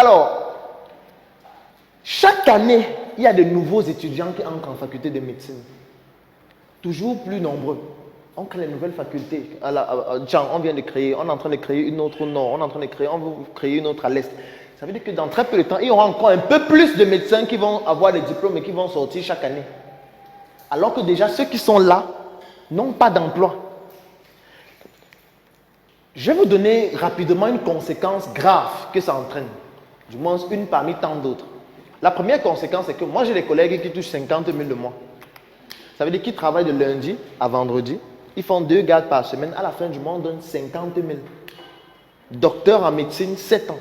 Alors, chaque année, il y a de nouveaux étudiants qui entrent en faculté de médecine. Toujours plus nombreux. On crée de nouvelles facultés. On vient de créer, on est en train de créer une autre au nord, on est en train de créer, on veut créer une autre à l'est. Ça veut dire que dans très peu de temps, il y aura encore un peu plus de médecins qui vont avoir des diplômes et qui vont sortir chaque année. Alors que déjà, ceux qui sont là n'ont pas d'emploi. Je vais vous donner rapidement une conséquence grave que ça entraîne. Du moins, une parmi tant d'autres. La première conséquence, c'est que moi, j'ai des collègues qui touchent 50 000 le mois. Ça veut dire qu'ils travaillent de lundi à vendredi. Ils font 2 gardes par semaine. À la fin du mois, on donne 50 000. Docteur en médecine, 7 ans.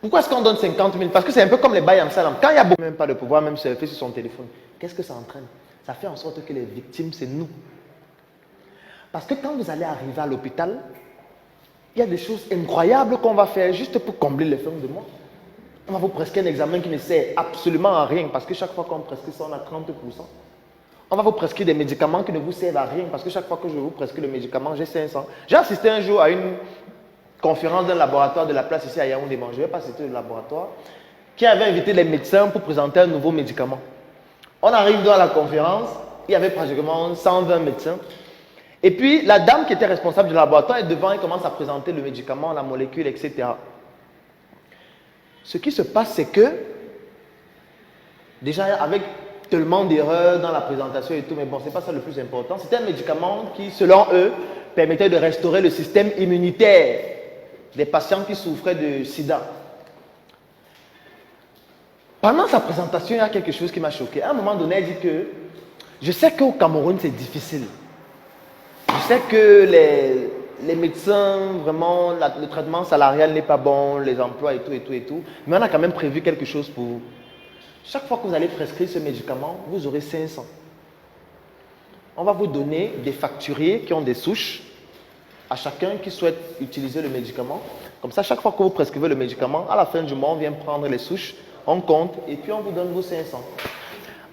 Pourquoi est-ce qu'on donne 50 000? Parce que c'est un peu comme les bails en salam. Quand il n'y a même pas de pouvoir même surfer sur son téléphone, qu'est-ce que ça entraîne? Ça fait en sorte que les victimes, c'est nous. Parce que quand vous allez arriver à l'hôpital, il y a des choses incroyables qu'on va faire juste pour combler les fins de mois. On va vous prescrire un examen qui ne sert absolument à rien parce que chaque fois qu'on prescrit ça, on a 30%. On va vous prescrire des médicaments qui ne vous servent à rien parce que chaque fois que je vous prescris le médicament, j'ai 500. J'ai assisté un jour à une conférence d'un laboratoire de la place ici à Yaoundé, je ne vais pas citer le laboratoire, qui avait invité les médecins pour présenter un nouveau médicament. On arrive dans la conférence, il y avait pratiquement 120 médecins. Et puis, la dame qui était responsable du laboratoire est devant et commence à présenter le médicament, la molécule, etc. Ce qui se passe, c'est que, déjà avec tellement d'erreurs dans la présentation et tout, mais bon, ce n'est pas ça le plus important. C'était un médicament qui, selon eux, permettait de restaurer le système immunitaire des patients qui souffraient de sida. Pendant sa présentation, il y a quelque chose qui m'a choqué. À un moment donné, elle dit que je sais qu'au Cameroun, c'est difficile. Je sais que les médecins, vraiment, le traitement salarial n'est pas bon, les emplois et tout. Mais on a quand même prévu quelque chose pour vous. Chaque fois que vous allez prescrire ce médicament, vous aurez 500. On va vous donner des facturiers qui ont des souches à chacun qui souhaite utiliser le médicament. Comme ça, chaque fois que vous prescrivez le médicament, à la fin du mois, on vient prendre les souches, on compte et puis on vous donne vos 500.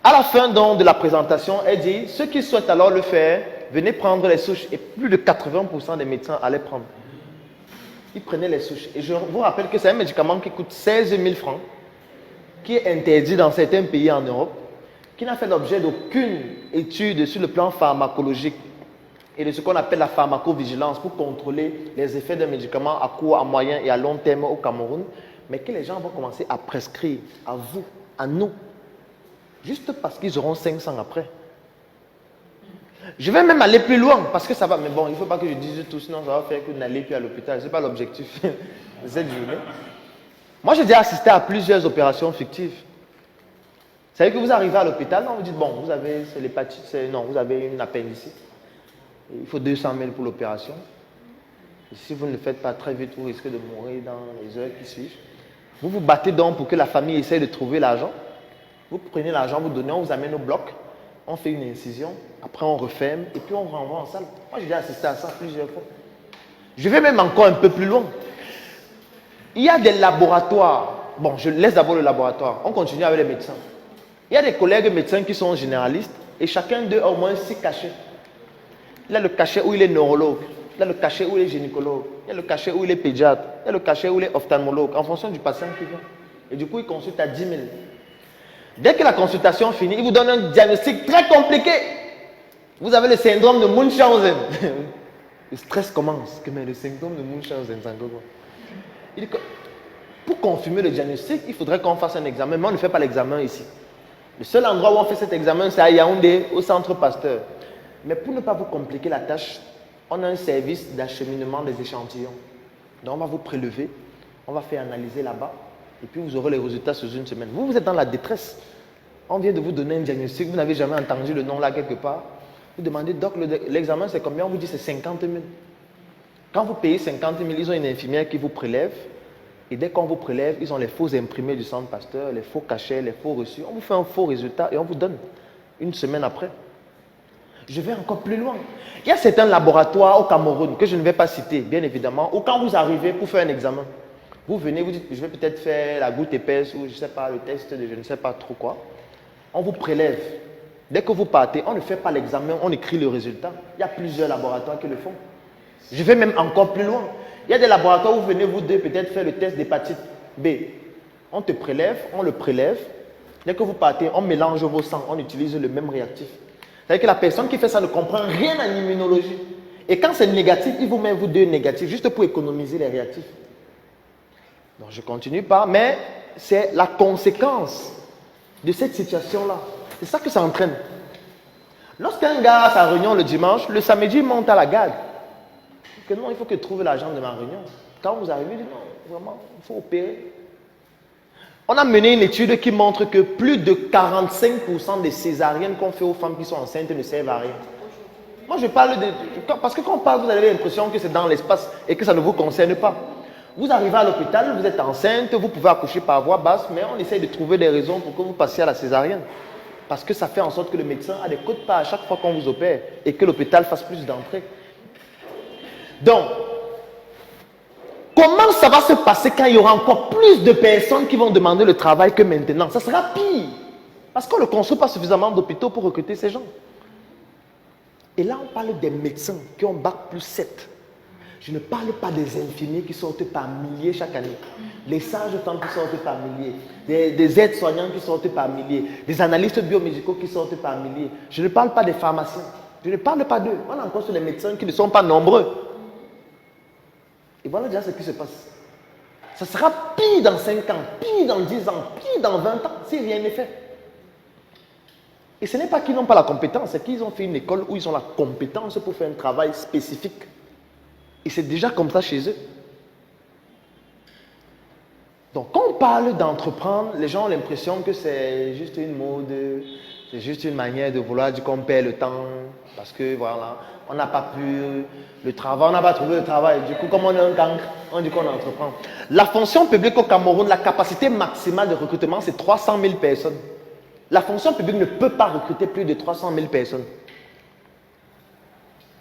À la fin donc de la présentation, elle dit, ceux qui souhaitent alors le faire, venez prendre les souches. Et plus de 80% des médecins allaient prendre. Ils prenaient les souches. Et je vous rappelle que c'est un médicament qui coûte 16 000 francs, qui est interdit dans certains pays en Europe, qui n'a fait l'objet d'aucune étude sur le plan pharmacologique et de ce qu'on appelle la pharmacovigilance pour contrôler les effets d'un médicament à court, à moyen et à long terme au Cameroun, mais que les gens vont commencer à prescrire à vous, à nous, juste parce qu'ils auront 500 après. Je vais même aller plus loin, parce que ça va, mais bon, il ne faut pas que je dise tout, sinon ça va faire que vous n'allez plus à l'hôpital. Ce n'est pas l'objectif de cette journée. Moi, j'ai déjà assisté à plusieurs opérations fictives. Vous savez que vous arrivez à l'hôpital, on vous dit, bon, vous avez l'hépatite, non, vous avez une appendicite. Il faut 200 000 pour l'opération. Si vous ne le faites pas très vite, vous risquez de mourir dans les heures qui suivent. Vous vous battez donc pour que la famille essaye de trouver l'argent. Vous prenez l'argent, vous donnez, on vous amène au bloc, on fait une incision, après on referme et puis on renvoie en salle. Moi, j'ai déjà assisté à ça plusieurs fois. Je vais même encore un peu plus loin. Il y a des laboratoires. Bon, je laisse d'abord le laboratoire. On continue avec les médecins. Il y a des collègues médecins qui sont généralistes et chacun d'eux a au moins 6 cachets. Il a le cachet où il est neurologue, il a le cachet où il est gynécologue, il a le cachet où il est pédiatre, il a le cachet où il est ophtalmologue, en fonction du patient qui vient. Et du coup, il consulte à 10 000. Dès que la consultation finit, il vous donne un diagnostic très compliqué. Vous avez le syndrome de Munchausen. Le stress commence. Mais le syndrome de Munchausen, c'est quoi? Il dit que pour confirmer le diagnostic, il faudrait qu'on fasse un examen, mais on ne fait pas l'examen ici. Le seul endroit où on fait cet examen, c'est à Yaoundé, au centre Pasteur. Mais pour ne pas vous compliquer la tâche, on a un service d'acheminement des échantillons. Donc on va vous prélever, on va faire analyser là-bas, et puis vous aurez les résultats sous une semaine. Vous êtes dans la détresse. On vient de vous donner un diagnostic, vous n'avez jamais entendu le nom là quelque part. Vous demandez, doc, l'examen c'est combien? On vous dit c'est 50 000. Quand vous payez 50 000, ils ont une infirmière qui vous prélève. Et dès qu'on vous prélève, ils ont les faux imprimés du centre Pasteur, les faux cachets, les faux reçus. On vous fait un faux résultat et on vous donne une semaine après. Je vais encore plus loin. Il y a certains laboratoires au Cameroun que je ne vais pas citer, bien évidemment, où quand vous arrivez pour faire un examen, vous venez, vous dites, je vais peut-être faire la goutte épaisse ou je ne sais pas, le test de je ne sais pas trop quoi. On vous prélève. Dès que vous partez, on ne fait pas l'examen, on écrit le résultat. Il y a plusieurs laboratoires qui le font. Je vais même encore plus loin. Il y a des laboratoires où vous venez, vous deux, peut-être faire le test d'hépatite B. On te prélève, on le prélève. Dès que vous partez, on mélange vos sangs, on utilise le même réactif. C'est-à-dire que la personne qui fait ça ne comprend rien en immunologie. Et quand c'est négatif, il vous met vous deux négatifs, juste pour économiser les réactifs. Donc je ne continue pas, mais c'est la conséquence de cette situation-là. C'est ça que ça entraîne. Lorsqu'un gars a sa réunion le dimanche, le samedi, il monte à la gare. Que non, il faut que je trouve l'argent de ma réunion. Quand vous arrivez, il dit non, vraiment, il faut opérer. On a mené une étude qui montre que plus de 45% des césariennes qu'on fait aux femmes qui sont enceintes ne servent à rien. Moi, je parle de... Parce que quand on parle, vous avez l'impression que c'est dans l'espace et que ça ne vous concerne pas. Vous arrivez à l'hôpital, vous êtes enceinte, vous pouvez accoucher par voie basse, mais on essaye de trouver des raisons pour que vous passiez à la césarienne. Parce que ça fait en sorte que le médecin a des quotes-parts à chaque fois qu'on vous opère et que l'hôpital fasse plus d'entrées. Donc, comment ça va se passer quand il y aura encore plus de personnes qui vont demander le travail que maintenant? Ça sera pire. Parce qu'on ne construit pas suffisamment d'hôpitaux pour recruter ces gens. Et là, on parle des médecins qui ont bac plus 7. Je ne parle pas des infirmiers qui sortent par milliers chaque année. Les sages-femmes qui sortent par milliers. Des aides-soignants qui sortent par milliers. Des analystes biomédicaux qui sortent par milliers. Je ne parle pas des pharmaciens. Je ne parle pas d'eux. On a encore sur les médecins qui ne sont pas nombreux. Et voilà déjà ce qui se passe. Ça sera pire dans 5 ans, pire dans 10 ans, pire dans 20 ans, si rien n'est fait. Et ce n'est pas qu'ils n'ont pas la compétence, c'est qu'ils ont fait une école où ils ont la compétence pour faire un travail spécifique. Et c'est déjà comme ça chez eux. Donc quand on parle d'entreprendre, les gens ont l'impression que c'est juste une mode, c'est juste une manière de vouloir dire qu'on perd le temps, parce que voilà, on n'a pas pu le travail, on n'a pas trouvé le travail. Du coup, comme on est un cancre, on dit qu'on entreprend. La fonction publique au Cameroun, la capacité maximale de recrutement, c'est 300 000 personnes. La fonction publique ne peut pas recruter plus de 300 000 personnes.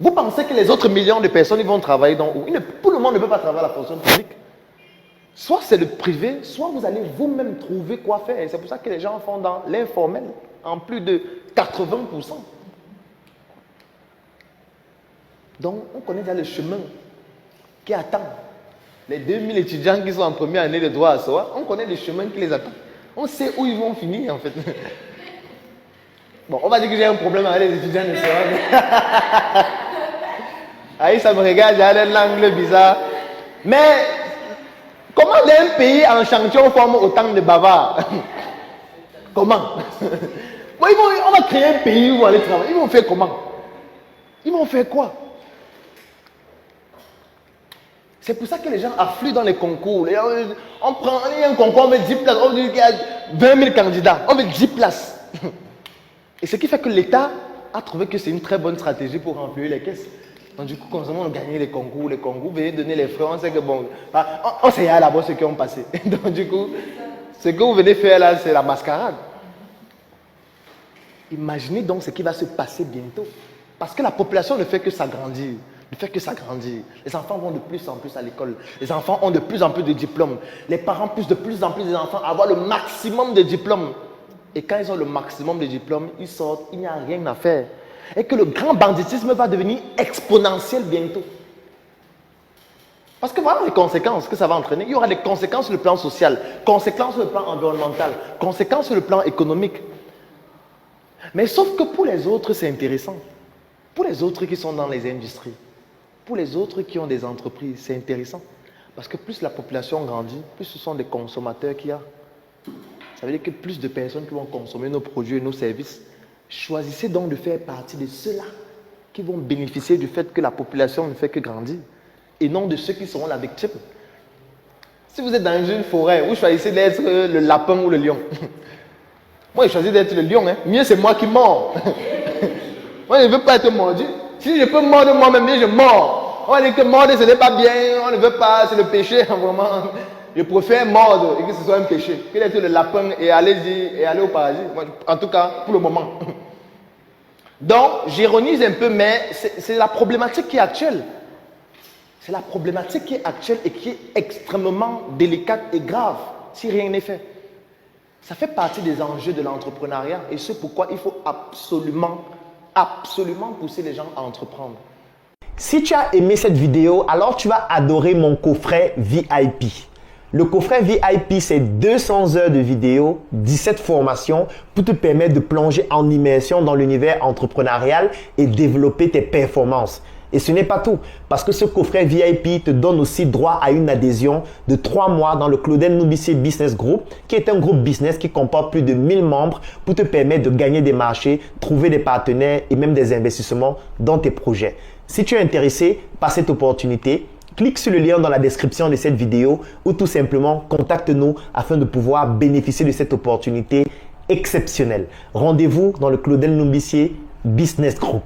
Vous pensez que les autres millions de personnes, ils vont travailler dans où? Tout le monde ne peut pas travailler à la fonction publique. Soit c'est le privé, soit vous allez vous-même trouver quoi faire. Et c'est pour ça que les gens font dans l'informel, en plus de 80%. Donc, on connaît déjà le chemin qui attend. Les 2000 étudiants qui sont en première année de droit à soi, on connaît le chemin qui les attend. On sait où ils vont finir, en fait. Bon, on va dire que j'ai un problème avec les étudiants de soi. Aïe, ça me regarde, j'ai un angle bizarre. Mais, comment un pays en chantier forme autant de bavards? Comment? Bon, on va créer un pays où ils vont aller travailler. Ils vont faire comment? Ils vont faire quoi? C'est pour ça que les gens affluent dans les concours. On prend un concours, on met 10 places. On dit qu'il y a 20 000 candidats. On met 10 places. Et ce qui fait que l'État a trouvé que c'est une très bonne stratégie pour remplir les caisses. Donc du coup, constamment, on gagne les concours, venez donner les frais, on sait que bon, on sait là-bas ceux qui ont passé. Donc du coup, ce que vous venez faire là, c'est la mascarade. Imaginez donc ce qui va se passer bientôt. Parce que la population ne fait que s'agrandir. Ne fait que s'agrandir. Les enfants vont de plus en plus à l'école. Les enfants ont de plus en plus de diplômes. Les parents poussent de plus en plus des enfants à avoir le maximum de diplômes. Et quand ils ont le maximum de diplômes, ils sortent, il n'y a rien à faire. Et que le grand banditisme va devenir exponentiel bientôt. Parce que voilà les conséquences que ça va entraîner. Il y aura des conséquences sur le plan social, conséquences sur le plan environnemental, conséquences sur le plan économique. Mais sauf que pour les autres, c'est intéressant. Pour les autres qui sont dans les industries, pour les autres qui ont des entreprises, c'est intéressant. Parce que plus la population grandit, plus ce sont des consommateurs qu'il y a. Ça veut dire que plus de personnes qui vont consommer nos produits et nos services. Choisissez donc de faire partie de ceux-là qui vont bénéficier du fait que la population ne fait que grandir et non de ceux qui seront la victime. Si vous êtes dans une forêt, vous choisissez d'être le lapin ou le lion. Moi, je choisis d'être le lion. Hein. Mieux, c'est moi qui mords. Moi, je ne veux pas être mordu. Si je peux mordre moi-même, je mords. On dit que mordre, ce n'est pas bien. On ne veut pas, c'est le péché. Vraiment. Je préfère mordre et que ce soit un péché que d'être le lapin et aller au paradis. Moi, en tout cas, pour le moment. Donc, j'ironise un peu, mais c'est la problématique qui est actuelle. C'est la problématique qui est actuelle et qui est extrêmement délicate et grave si rien n'est fait. Ça fait partie des enjeux de l'entrepreneuriat et c'est pourquoi il faut absolument pousser les gens à entreprendre. Si tu as aimé cette vidéo, alors tu vas adorer mon coffret VIP. Le coffret VIP, c'est 200 heures de vidéos, 17 formations pour te permettre de plonger en immersion dans l'univers entrepreneurial et développer tes performances. Et ce n'est pas tout, parce que ce coffret VIP te donne aussi droit à une adhésion de 3 mois dans le Claudel Noubissier Business Group, qui est un groupe business qui comporte plus de 1000 membres pour te permettre de gagner des marchés, trouver des partenaires et même des investissements dans tes projets. Si tu es intéressé par cette opportunité, clique sur le lien dans la description de cette vidéo ou tout simplement contacte-nous afin de pouvoir bénéficier de cette opportunité exceptionnelle. Rendez-vous dans le Claudel Noubissier Business Group.